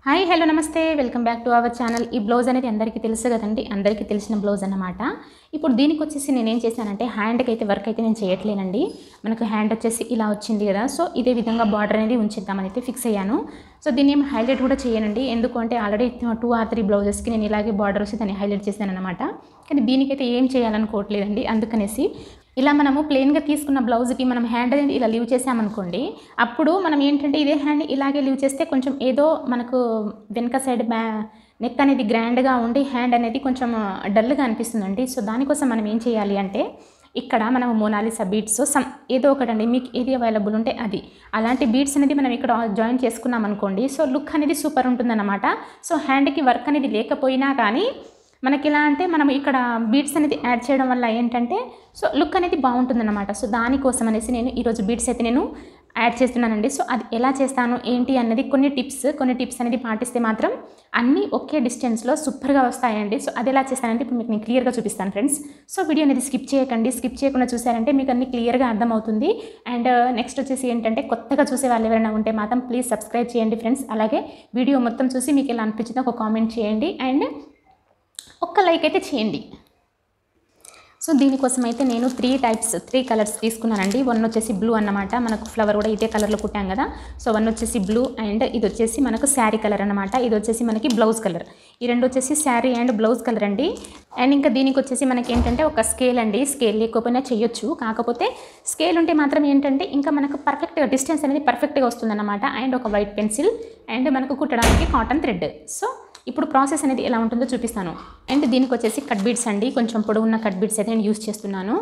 Hi hello నమస్తే welcome back to our channel. ఈ blouse అనేది అందరికీ తెలుసు కదండి, అందరికీ తెలిసిన బ్లౌజ్ అన్నమాట. ఇప్పుడు దీనికి వచ్చేసి నేను ఏం చేశానంటే హ్యాండ్కి అయితే వర్క్ అయితే నేను చేయట్లేనండి. మనకు హ్యాండ్ వచ్చేసి ఇలా వచ్చింది కదా, సో ఇదే విధంగా బార్డర్ అనేది ఉంచేద్దామని అయితే ఫిక్స్ అయ్యాను. సో దీన్ని ఏం హైలైట్ కూడా చేయనండి, ఎందుకంటే ఆల్రెడీ 2 or 3 బ్లౌజెస్కి నేను ఇలాగే బార్డర్ వచ్చి దాన్ని హైలైట్ చేశాను అనమాట. కానీ దీనికైతే ఏం చేయాలనుకోవట్లేదండి. అందుకనేసి ఇలా మనము ప్లెయిన్గా తీసుకున్న బ్లౌజ్కి మనం హ్యాండ్ అనేది ఇలా లీవ్ చేసామనుకోండి, అప్పుడు మనం ఏంటంటే ఇదే హ్యాండ్ ఇలాగే లీవ్ చేస్తే కొంచెం ఏదో మనకు వెనక సైడ్ నెక్ అనేది గ్రాండ్గా ఉండి హ్యాండ్ అనేది కొంచెం డల్గా అనిపిస్తుందండి. సో దానికోసం మనం ఏం చేయాలి అంటే ఇక్కడ మనం మోనాలిసా బీడ్స్ ఏదో ఒకటండి, మీకు ఏది అవైలబుల్ ఉంటే అది, అలాంటి బీడ్స్ అనేది మనం ఇక్కడ జాయిన్ చేసుకున్నాం అనుకోండి, సో లుక్ అనేది సూపర్ ఉంటుందన్నమాట. సో హ్యాండ్కి వర్క్ అనేది లేకపోయినా కానీ మనకి ఎలా అంటే మనం ఇక్కడ బీడ్స్ అనేది యాడ్ చేయడం వల్ల ఏంటంటే సో లుక్ అనేది బాగుంటుందన్నమాట. సో దానికోసం అనేసి నేను ఈరోజు బీడ్స్ అయితే నేను యాడ్ చేస్తున్నానండి. సో అది ఎలా చేస్తాను ఏంటి అన్నది కొన్ని టిప్స్ అనేది పాటిస్తే మాత్రం అన్నీ ఒకే డిస్టెన్స్లో సూపర్గా వస్తాయండి. సో అది ఎలా చేస్తానంటే ఇప్పుడు మీకు నేను క్లియర్గా చూపిస్తాను ఫ్రెండ్స్. సో వీడియో అనేది స్కిప్ చేయకుండా చూసారంటే మీకు అన్ని క్లియర్గా అర్థమవుతుంది. అండ్ నెక్స్ట్ వచ్చేసి ఏంటంటే కొత్తగా చూసే వాళ్ళు ఎవరైనా ఉంటే మాత్రం ప్లీజ్ సబ్స్క్రైబ్ చేయండి ఫ్రెండ్స్. అలాగే వీడియో మొత్తం చూసి మీకు ఎలా అనిపించిందో ఒక కామెంట్ చేయండి అండ్ ఒక్క లైక్ అయితే చేయండి. సో దీనికోసం అయితే నేను 3 కలర్స్ తీసుకున్నానండి. 1 వచ్చేసి బ్లూ అన్నమాట, మనకు ఫ్లవర్ కూడా ఇదే కలర్లో కుట్టాం కదా. సో 1 వచ్చేసి బ్లూ అండ్ ఇది వచ్చేసి మనకు శారీ కలర్ అన్నమాట. ఇది వచ్చేసి మనకి బ్లౌజ్ కలర్. ఈ 2 వచ్చేసి శారీ అండ్ బ్లౌజ్ కలర్ అండి. అండ్ ఇంకా దీనికి వచ్చేసి మనకి ఏంటంటే ఒక స్కేల్ అండి. స్కేల్ లేకపోయినా చేయొచ్చు, కాకపోతే స్కేల్ ఉంటే మాత్రం ఏంటంటే ఇంకా మనకు పర్ఫెక్ట్గా డిస్టెన్స్ అనేది పర్ఫెక్ట్గా వస్తుందన్నమాట. అండ్ ఒక వైట్ పెన్సిల్ అండ్ మనకు కుట్టడానికి కాటన్ థ్రెడ్. సో ఇప్పుడు ప్రాసెస్ అనేది ఎలా ఉంటుందో చూపిస్తాను. అండ్ దీనికి వచ్చేసి కట్ బీడ్స్ అండి, కొంచెం పొడవున్న కట్ బీడ్స్ అయితే నేను యూస్ చేస్తున్నాను.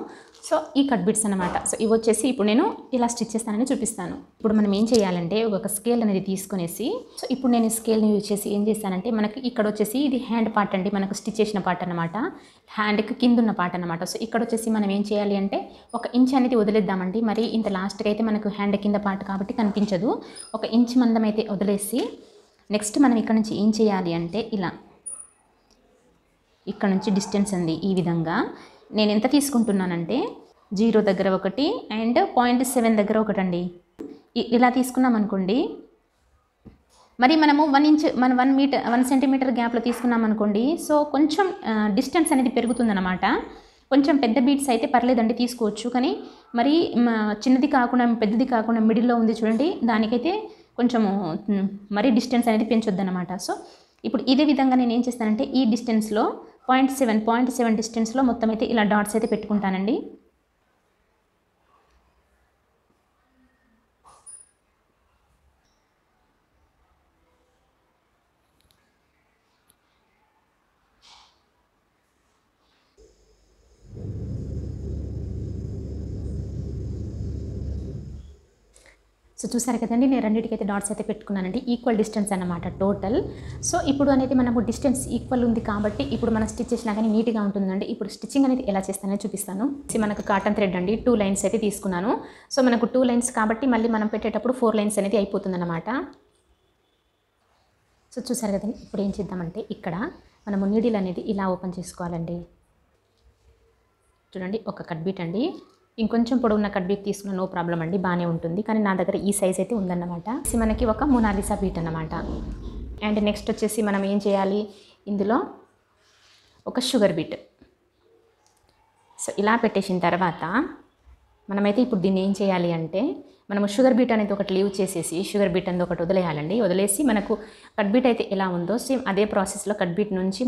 సో ఈ కట్ బీడ్స్ అనమాట. సో ఇవి వచ్చేసి ఇప్పుడు నేను ఇలా స్టిచ్ చేస్తానని చూపిస్తాను. ఇప్పుడు మనం ఏం చేయాలంటే ఒక స్కేల్ అనేది తీసుకునేసి, సో ఇప్పుడు నేను స్కేల్ని యూజ్ చేసి ఏం చేస్తానంటే మనకి ఇక్కడ వచ్చేసి ఇది హ్యాండ్ పార్ట్ అండి, మనకు స్టిచ్ చేసిన పార్ట్ అనమాట, హ్యాండ్కి కింద ఉన్న పార్ట్ అనమాట. సో ఇక్కడ వచ్చేసి మనం ఏం చేయాలి అంటే 1 ఇంచ్ అనేది వదిలేద్దామండి. మరి ఇంత లాస్ట్కి అయితే మనకు హ్యాండ్ కింద పార్ట్ కాబట్టి కనిపించదు. 1 ఇంచ్ మందం అయితే వదిలేసి నెక్స్ట్ మనం ఇక్కడ నుంచి ఏం చేయాలి అంటే ఇలా ఇక్కడ నుంచి డిస్టెన్స్ ఉంది ఈ విధంగా నేను ఎంత తీసుకుంటున్నానంటే 0 దగ్గర 1 అండ్ 0.7 దగ్గర 1 అండి. ఇలా తీసుకున్నాం అనుకోండి. మరి మనము 1 ఇంచ్ మనం 1 సెంటీమీటర్ గ్యాప్లో తీసుకున్నాం అనుకోండి, సో కొంచెం డిస్టెన్స్ అనేది పెరుగుతుందన్నమాట. కొంచెం పెద్ద బీడ్స్ అయితే పర్లేదండి, తీసుకోవచ్చు. కానీ మరి చిన్నది కాకుండా పెద్దది కాకుండా మిడిల్లో ఉంది చూడండి, దానికైతే కొంచెము మరీ డిస్టెన్స్ అనేది పెంచొద్దన్నమాట. సో ఇప్పుడు ఇదే విధంగా నేను ఏం చేస్తానంటే ఈ డిస్టెన్స్లో 0.7 డిస్టెన్స్లో మొత్తం అయితే ఇలా డాట్స్ అయితే పెట్టుకుంటానండి. సో చూసారు కదండి, నేను రెండింటికైతే డాట్స్ అయితే పెట్టుకున్నానండి. ఈక్వల్ డిస్టెన్స్ అన్నమాట టోటల్. సో ఇప్పుడు అనేది మనకు డిస్టెన్స్ ఈక్వల్ ఉంది కాబట్టి ఇప్పుడు మనం స్టిచ్ చేసినా కానీ నీట్గా ఉంటుందండి. ఇప్పుడు స్టిచ్చింగ్ అనేది ఎలా చేస్తానో చూపిస్తాను. మనకు కాటన్ థ్రెడ్ అండి 2 లైన్స్ అయితే తీసుకున్నాను. సో మనకు 2 లైన్స్ కాబట్టి మళ్ళీ మనం పెట్టేటప్పుడు 4 లైన్స్ అనేది అయిపోతుందన్నమాట. సో చూసారు కదండి, ఇప్పుడు ఏం చేద్దామంటే ఇక్కడ మనము నీడిల్ అనేది ఇలా ఓపెన్ చేసుకోవాలండి. చూడండి, ఒక కట్ బీట్ అండి, ఇంకొంచెం పొడవున్న కట్ బీట్ తీసుకున్న నో ప్రాబ్లం అండి, బాగానే ఉంటుంది. కానీ నా దగ్గర ఈ సైజ్ అయితే ఉందన్నమాట. మనకి ఒక మోనాలిసా బీట్ అన్నమాట. అండ్ నెక్స్ట్ వచ్చేసి మనం ఏం చేయాలి, ఇందులో ఒక షుగర్ బీట్. సో ఇలా పెట్టేసిన తర్వాత మనమైతే ఇప్పుడు దీన్ని ఏం చేయాలి అంటే మనము షుగర్ బీట్ అనేది ఒకటి లీవ్ చేసేసి షుగర్ బీట్ అనేది ఒకటి వదిలేయాలండి. వదిలేసి మనకు కట్ బీట్ అయితే ఎలా ఉందో సేమ్ అదే ప్రాసెస్లో కట్ బీట్ నుంచి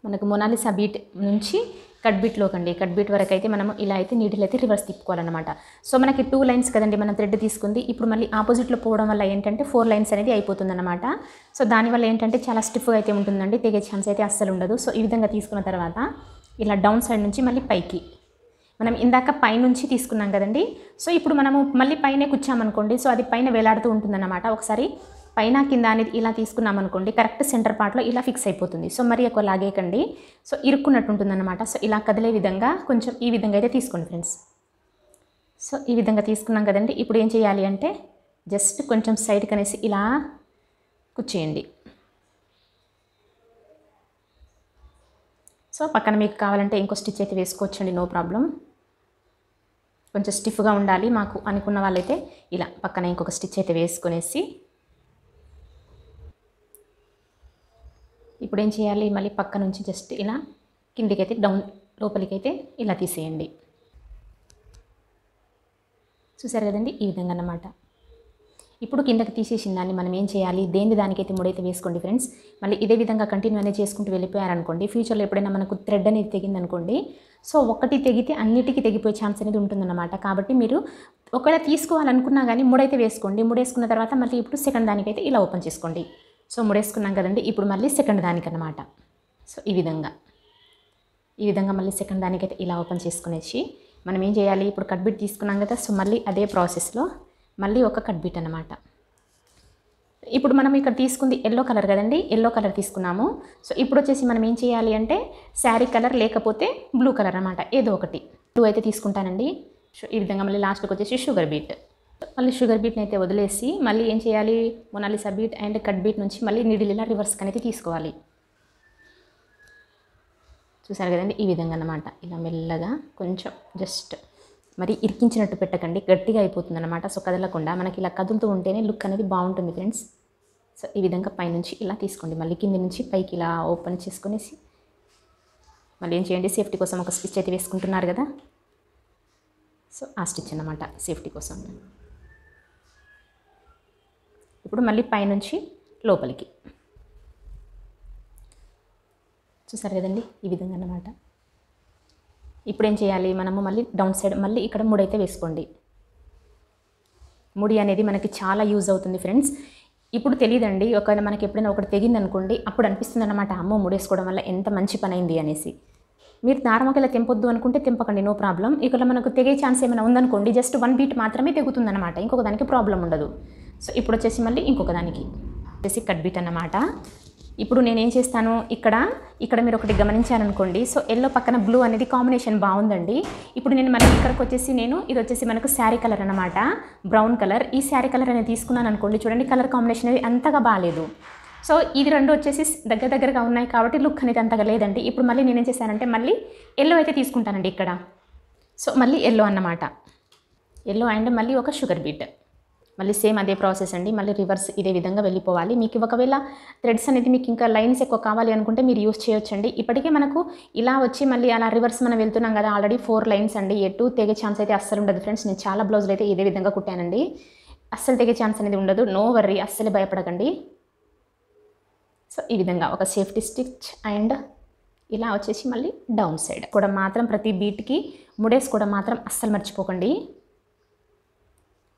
మనకు మోనాలిసా బీట్ నుంచి కట్ బీట్ వరకు అయితే మనము ఇలా అయితే నీడిల్ అయితే రివర్స్ తిప్పుకోవాలన్నమాట. సో మనకి 2 లైన్స్ కదండి మనం థ్రెడ్ తీసుకుంది. ఇప్పుడు మళ్ళీ ఆపోజిట్లో పోవడం వల్ల ఏంటంటే 4 లైన్స్ అనేది అయిపోతుందన్నమాట. సో దానివల్ల ఏంటంటే చాలా స్టిఫ్గా అయితే ఉంటుందండి, తెగే ఛాన్స్ అయితే అస్సలు ఉండదు. సో ఈ విధంగా తీసుకున్న తర్వాత ఇలా డౌన్ సైడ్ నుంచి మళ్ళీ పైకి మనం ఇందాక పైనుంచి తీసుకున్నాం కదండి. సో ఇప్పుడు మనము మళ్ళీ పైనే కూర్చామనుకోండి, సో అది పైన వేలాడుతూ ఉంటుందన్నమాట. ఒకసారి పైన కింద అనేది ఇలా తీసుకున్నాం అనుకోండి, కరెక్ట్ సెంటర్ పార్ట్లో ఇలా ఫిక్స్ అయిపోతుంది. సో మరి ఎక్కువ లాగేయకండి, సో ఇరుక్కున్నట్టు ఉంటుందన్నమాట. సో ఇలా కదిలే విధంగా కొంచెం ఈ విధంగా అయితే తీసుకోండి ఫ్రెండ్స్. సో ఈ విధంగా తీసుకున్నాం కదండి. ఇప్పుడు ఏం చేయాలి అంటే జస్ట్ కొంచెం సైడ్కి అనేసి ఇలా కూర్చేయండి. సో పక్కన మీకు కావాలంటే ఇంకో స్టిచ్ అయితే వేసుకోవచ్చండి, నో ప్రాబ్లం. కొంచెం స్టిఫ్గా ఉండాలి మాకు అనుకున్న వాళ్ళైతే ఇలా పక్కన ఇంకొక స్టిచ్ అయితే వేసుకునేసి ఇప్పుడు ఏం చేయాలి, మళ్ళీ పక్క నుంచి జస్ట్ ఇలా కిందికైతే డౌన్ లోపలికైతే ఇలా తీసేయండి. చూసారు కదండి, ఈ విధంగా అన్నమాట. ఇప్పుడు కిందకి తీసేసిన దాన్ని మనం ఏం చేయాలి, దేని దానికైతే ముడైతే వేసుకోండి ఫ్రెండ్స్. మళ్ళీ ఇదే విధంగా కంటిన్యూ అనేది చేసుకుంటూ వెళ్ళిపోయారనుకోండి, ఫ్యూచర్లో ఎప్పుడైనా మనకు థ్రెడ్ అనేది తెగిందనుకోండి, సో ఒకటి తెగితే అన్నిటికీ తెగిపోయే ఛాన్స్ అనేది ఉంటుందన్నమాట. కాబట్టి మీరు ఒకవేళ తీసుకోవాలనుకున్నా కానీ ముడైతే వేసుకోండి. ముడేసుకున్న తర్వాత మళ్ళీ ఇప్పుడు సెకండ్ దానికైతే ఇలా ఓపెన్ చేసుకోండి. సో ముడేసుకున్నాం కదండి, ఇప్పుడు మళ్ళీ సెకండ్ దానికన్నమాట. సో ఈ విధంగా మళ్ళీ సెకండ్ దానికైతే ఇలా ఓపెన్ చేసుకునేసి మనం ఏం చేయాలి, ఇప్పుడు కట్ బిట్ తీసుకున్నాం కదా, సో మళ్ళీ అదే ప్రాసెస్లో మళ్ళీ ఒక కట్ బిట్ అన్నమాట. ఇప్పుడు మనం ఇక్కడ తీసుకుంది ఎల్లో కలర్ కదండి, ఎల్లో కలర్ తీసుకున్నాము. సో ఇప్పుడు వచ్చేసి మనం ఏం చేయాలి అంటే శారీ కలర్ లేకపోతే బ్లూ కలర్ అన్నమాట, ఏదో ఒకటి. బ్లూ అయితే తీసుకుంటానండి. సో ఈ విధంగా మళ్ళీ లాస్ట్కి వచ్చేసి షుగర్ బీట్. మళ్ళీ షుగర్ బీట్ని అయితే వదిలేసి మళ్ళీ ఏం చేయాలి, Mona Lisa beat and cut beat నుంచి మళ్ళీ నీడిల్ ఇలా రివర్స్కి అనేది తీసుకోవాలి. చూసారు కదండి, ఈ విధంగా అన్నమాట. ఇలా మెల్లగా కొంచెం జస్ట్ మరి ఇరికించినట్టు పెట్టకండి, గట్టిగా అయిపోతుంది అన్నమాట. సో కదలకుండా మనకి ఇలా కదులుతూ ఉంటేనే లుక్ అనేది బాగుంటుంది ఫ్రెండ్స్. సో ఈ విధంగా పైనుంచి ఇలా తీసుకోండి, మళ్ళీ కింది నుంచి పైకి ఇలా ఓపెన్ చేసుకునేసి మళ్ళీ ఏం చేయండి, సేఫ్టీ కోసం ఒక స్టిచ్ అయితే వేసుకుంటున్నారు కదా, సో ఆ స్టిచ్ అన్నమాట సేఫ్టీ కోసం. ఇప్పుడు మళ్ళీ పైనుంచి లోపలికి చూసారు కదండి, ఈ విధంగా అన్నమాట. ఇప్పుడు ఏం చేయాలి, మనము మళ్ళీ డౌన్ సైడ్ మళ్ళీ ఇక్కడ ముడైతే వేసుకోండి. ముడి అనేది మనకి చాలా యూజ్ అవుతుంది ఫ్రెండ్స్. ఇప్పుడు తెలియదండి, ఒక మనకి ఎప్పుడైనా ఒకటి తెగింది అనుకోండి, అప్పుడు అనిపిస్తుంది అన్నమాట, అమ్మో ముడేసుకోవడం వల్ల ఎంత మంచి పని అయింది అనేసి. మీరు నార్మల్గా ఇలా తెంపొద్దు అనుకుంటే తెంపకండి, నో ప్రాబ్లం. ఇక్కడ మనకు తెగే ఛాన్స్ ఏమైనా ఉందనుకోండి, జస్ట్ 1 బీట్ మాత్రమే తెగుతుందన్నమాట, ఇంకొక దానికి ప్రాబ్లం ఉండదు. సో ఇప్పుడు వచ్చేసి మళ్ళీ ఇంకొక దానికి వచ్చేసి కట్ బీట్ అన్నమాట. ఇప్పుడు నేనేం చేస్తాను, ఇక్కడ మీరు ఒకటి గమనించారనుకోండి, సో ఎల్లో పక్కన బ్లూ అనేది కాంబినేషన్ బాగుందండి. ఇప్పుడు నేను మళ్ళీ ఇక్కడికి వచ్చేసి ఇది వచ్చేసి మనకు శారీ కలర్ అన్నమాట, బ్రౌన్ కలర్. ఈ శారీ కలర్ అనేది తీసుకున్నాను అనుకోండి, చూడండి కలర్ కాంబినేషన్ అనేది అంతగా బాగాలేదు. సో ఇది రెండు వచ్చేసి దగ్గరగా ఉన్నాయి కాబట్టి లుక్ అనేది అంతగా లేదండి. ఇప్పుడు మళ్ళీ నేనేం చేశానంటే మళ్ళీ ఎల్లో అయితే తీసుకుంటానండి ఇక్కడ. సో మళ్ళీ ఎల్లో అన్నమాట, ఎల్లో అండ్ మళ్ళీ ఒక షుగర్ బీట్. మళ్ళీ సేమ్ అదే ప్రాసెస్ అండి, మళ్ళీ రివర్స్ ఇదే విధంగా వెళ్ళిపోవాలి. మీకు ఒకవేళ థ్రెడ్స్ అనేది మీకు ఇంకా లైన్స్ ఎక్కువ కావాలి అనుకుంటే మీరు యూస్ చేయొచ్చండి. ఇప్పటికే మనకు ఇలా వచ్చి మళ్ళీ అలా రివర్స్ మనం వెళ్తున్నాం కదా, ఆల్రెడీ 4 లైన్స్ అండి. ఎటు తెగే ఛాన్స్ అయితే అస్సలు ఉండదు ఫ్రెండ్స్. నేను చాలా బ్లౌజులు అయితే ఇదే విధంగా కుట్టానండి, అస్సలు తెగే ఛాన్స్ అనేది ఉండదు. నో వర్రీ, అస్సలు భయపడకండి. సో ఈ విధంగా ఒక సేఫ్టీ స్టిచ్ అండ్ ఇలా వచ్చేసి మళ్ళీ డౌన్ సైడ్ కూడా మాత్రం ప్రతి బీట్కి ముడేసుకోవడం మాత్రం అస్సలు మర్చిపోకండి.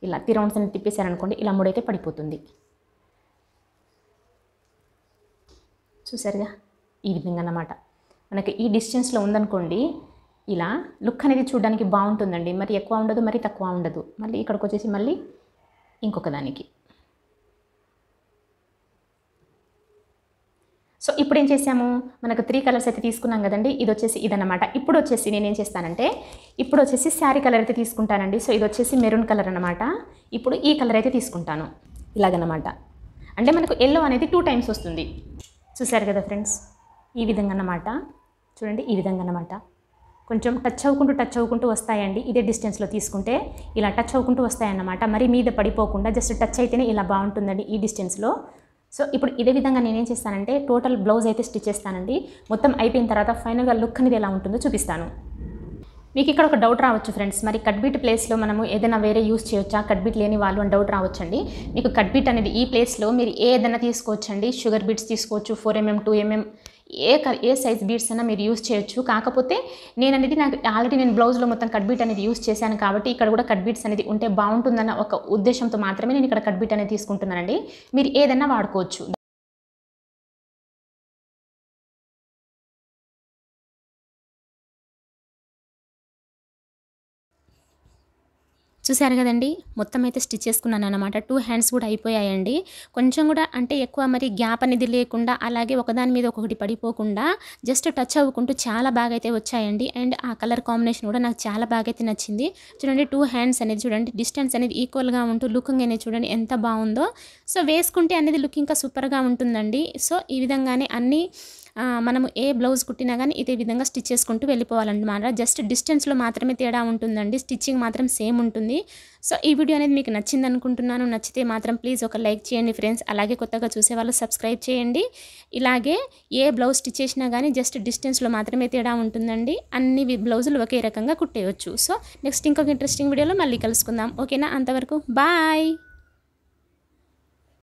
ఇలా 3 రౌండ్స్ అని తిప్పేశారనుకోండి, ఇలా ముడైతే పడిపోతుంది. చూసారుగా, ఈ విధంగా అన్నమాట. మనకి ఈ డిస్టెన్స్లో ఉందనుకోండి, ఇలా లుక్ అనేది చూడడానికి బాగుంటుందండి. మరి ఎక్కువ ఉండదు, మరి తక్కువ ఉండదు. మళ్ళీ ఇక్కడికి వచ్చేసి మళ్ళీ ఇంకొక దానికి. సో ఇప్పుడు ఏం చేసాము, మనకు 3 కలర్స్ అయితే తీసుకున్నాం కదండి. ఇది వచ్చేసి ఇదన్నమాట. ఇప్పుడు వచ్చేసి నేనేం చేస్తానంటే ఇప్పుడు వచ్చేసి శారీ కలర్ అయితే తీసుకుంటానండి. సో ఇది వచ్చేసి మెరూన్ కలర్ అన్నమాట. ఇప్పుడు ఈ కలర్ అయితే తీసుకుంటాను, ఇలాగన్నమాట. అంటే మనకు ఎల్లో అనేది 2 టైమ్స్ వస్తుంది. చూసారు కదా ఫ్రెండ్స్, ఈ విధంగా అన్నమాట. చూడండి, ఈ విధంగా అన్నమాట. కొంచెం టచ్ అవ్వుకుంటూ వస్తాయండి. ఇదే డిస్టెన్స్లో తీసుకుంటే ఇలా టచ్ అవ్వుకుంటూ వస్తాయన్నమాట. మరి మీద పడిపోకుండా జస్ట్ టచ్ అయితేనే ఇలా బాగుంటుందండి ఈ డిస్టెన్స్లో. సో ఇప్పుడు ఇదే విధంగా నేనేం చేస్తానంటే టోటల్ బ్లౌజ్ అయితే స్టిచ్ చేస్తానండి. మొత్తం అయిపోయిన తర్వాత ఫైనల్గా లుక్ అనేది ఎలా ఉంటుందో చూపిస్తాను. మీకు ఇక్కడ ఒక డౌట్ రావచ్చు ఫ్రెండ్స్, మరి కట్ బీట్ ప్లేస్లో మనము ఏదైనా వేరే యూస్ చేయొచ్చా, కట్ బీట్ లేని వాళ్ళు అని డౌట్ రావచ్చండి. మీకు కట్ బీట్ అనేది ఈ ప్లేస్లో మీరు ఏదైనా తీసుకోవచ్చండి. షుగర్ బీట్స్ తీసుకోవచ్చు, 4mm 2mm ఏ సైజ్ బీట్స్ అయినా మీరు యూస్ చేయొచ్చు. కాకపోతే నాకు ఆల్రెడీ నేను బ్లౌజ్లో మొత్తం కట్ బీట్ అనేది యూస్ చేశాను కాబట్టి ఇక్కడ కూడా కట్ బీట్స్ అనేది ఉంటే బాగుంటుందన్న ఒక ఉద్దేశంతో మాత్రమే నేను ఇక్కడ కట్ బీట్ అనేది తీసుకుంటున్నానండి. మీరు ఏదైనా వాడుకోవచ్చు. చూసారు కదండి, మొత్తం అయితే స్టిచ్ చేసుకున్నాను అనమాట. 2 హ్యాండ్స్ కూడా అయిపోయాయండి. కొంచెం కూడా అంటే ఎక్కువ మరి గ్యాప్ అనేది లేకుండా, అలాగే ఒకదాని మీద ఒకటి పడిపోకుండా జస్ట్ టచ్ అవ్వుకుంటూ చాలా బాగా అయితే వచ్చాయండి. అండ్ ఆ కలర్ కాంబినేషన్ కూడా నాకు చాలా బాగా అయితే నచ్చింది. చూడండి, 2 హ్యాండ్స్ అనేది చూడండి, డిస్టెన్స్ అనేది ఈక్వల్గా ఉంటూ లుకింగ్ అనేది చూడండి ఎంత బాగుందో. సో వేసుకుంటే అనేది లుక్ ఇంకా సూపర్గా ఉంటుందండి. సో ఈ విధంగానే అన్ని మనము ఏ బ్లౌజ్ కుట్టినా కానీ ఇదే విధంగా స్టిచ్ చేసుకుంటూ వెళ్ళిపోవాలన్నమాట. జస్ట్ డిస్టెన్స్లో మాత్రమే తేడా ఉంటుందండి, స్టిచ్చింగ్ మాత్రం సేమ్ ఉంటుంది. సో ఈ వీడియో అనేది మీకు నచ్చింది అనుకుంటున్నాను. నచ్చితే మాత్రం ప్లీజ్ ఒక లైక్ చేయండి ఫ్రెండ్స్. అలాగే కొత్తగా చూసేవాళ్ళు సబ్స్క్రైబ్ చేయండి. ఇలాగే ఏ బ్లౌజ్ స్టిచ్ చేసినా కానీ జస్ట్ డిస్టెన్స్లో మాత్రమే తేడా ఉంటుందండి. అన్ని బ్లౌజులు ఒకే రకంగా కుట్టేయచ్చు. సో నెక్స్ట్ ఇంకొక ఇంట్రెస్టింగ్ వీడియోలో మళ్ళీ కలుసుకుందాం. ఓకేనా? అంతవరకు బాయ్.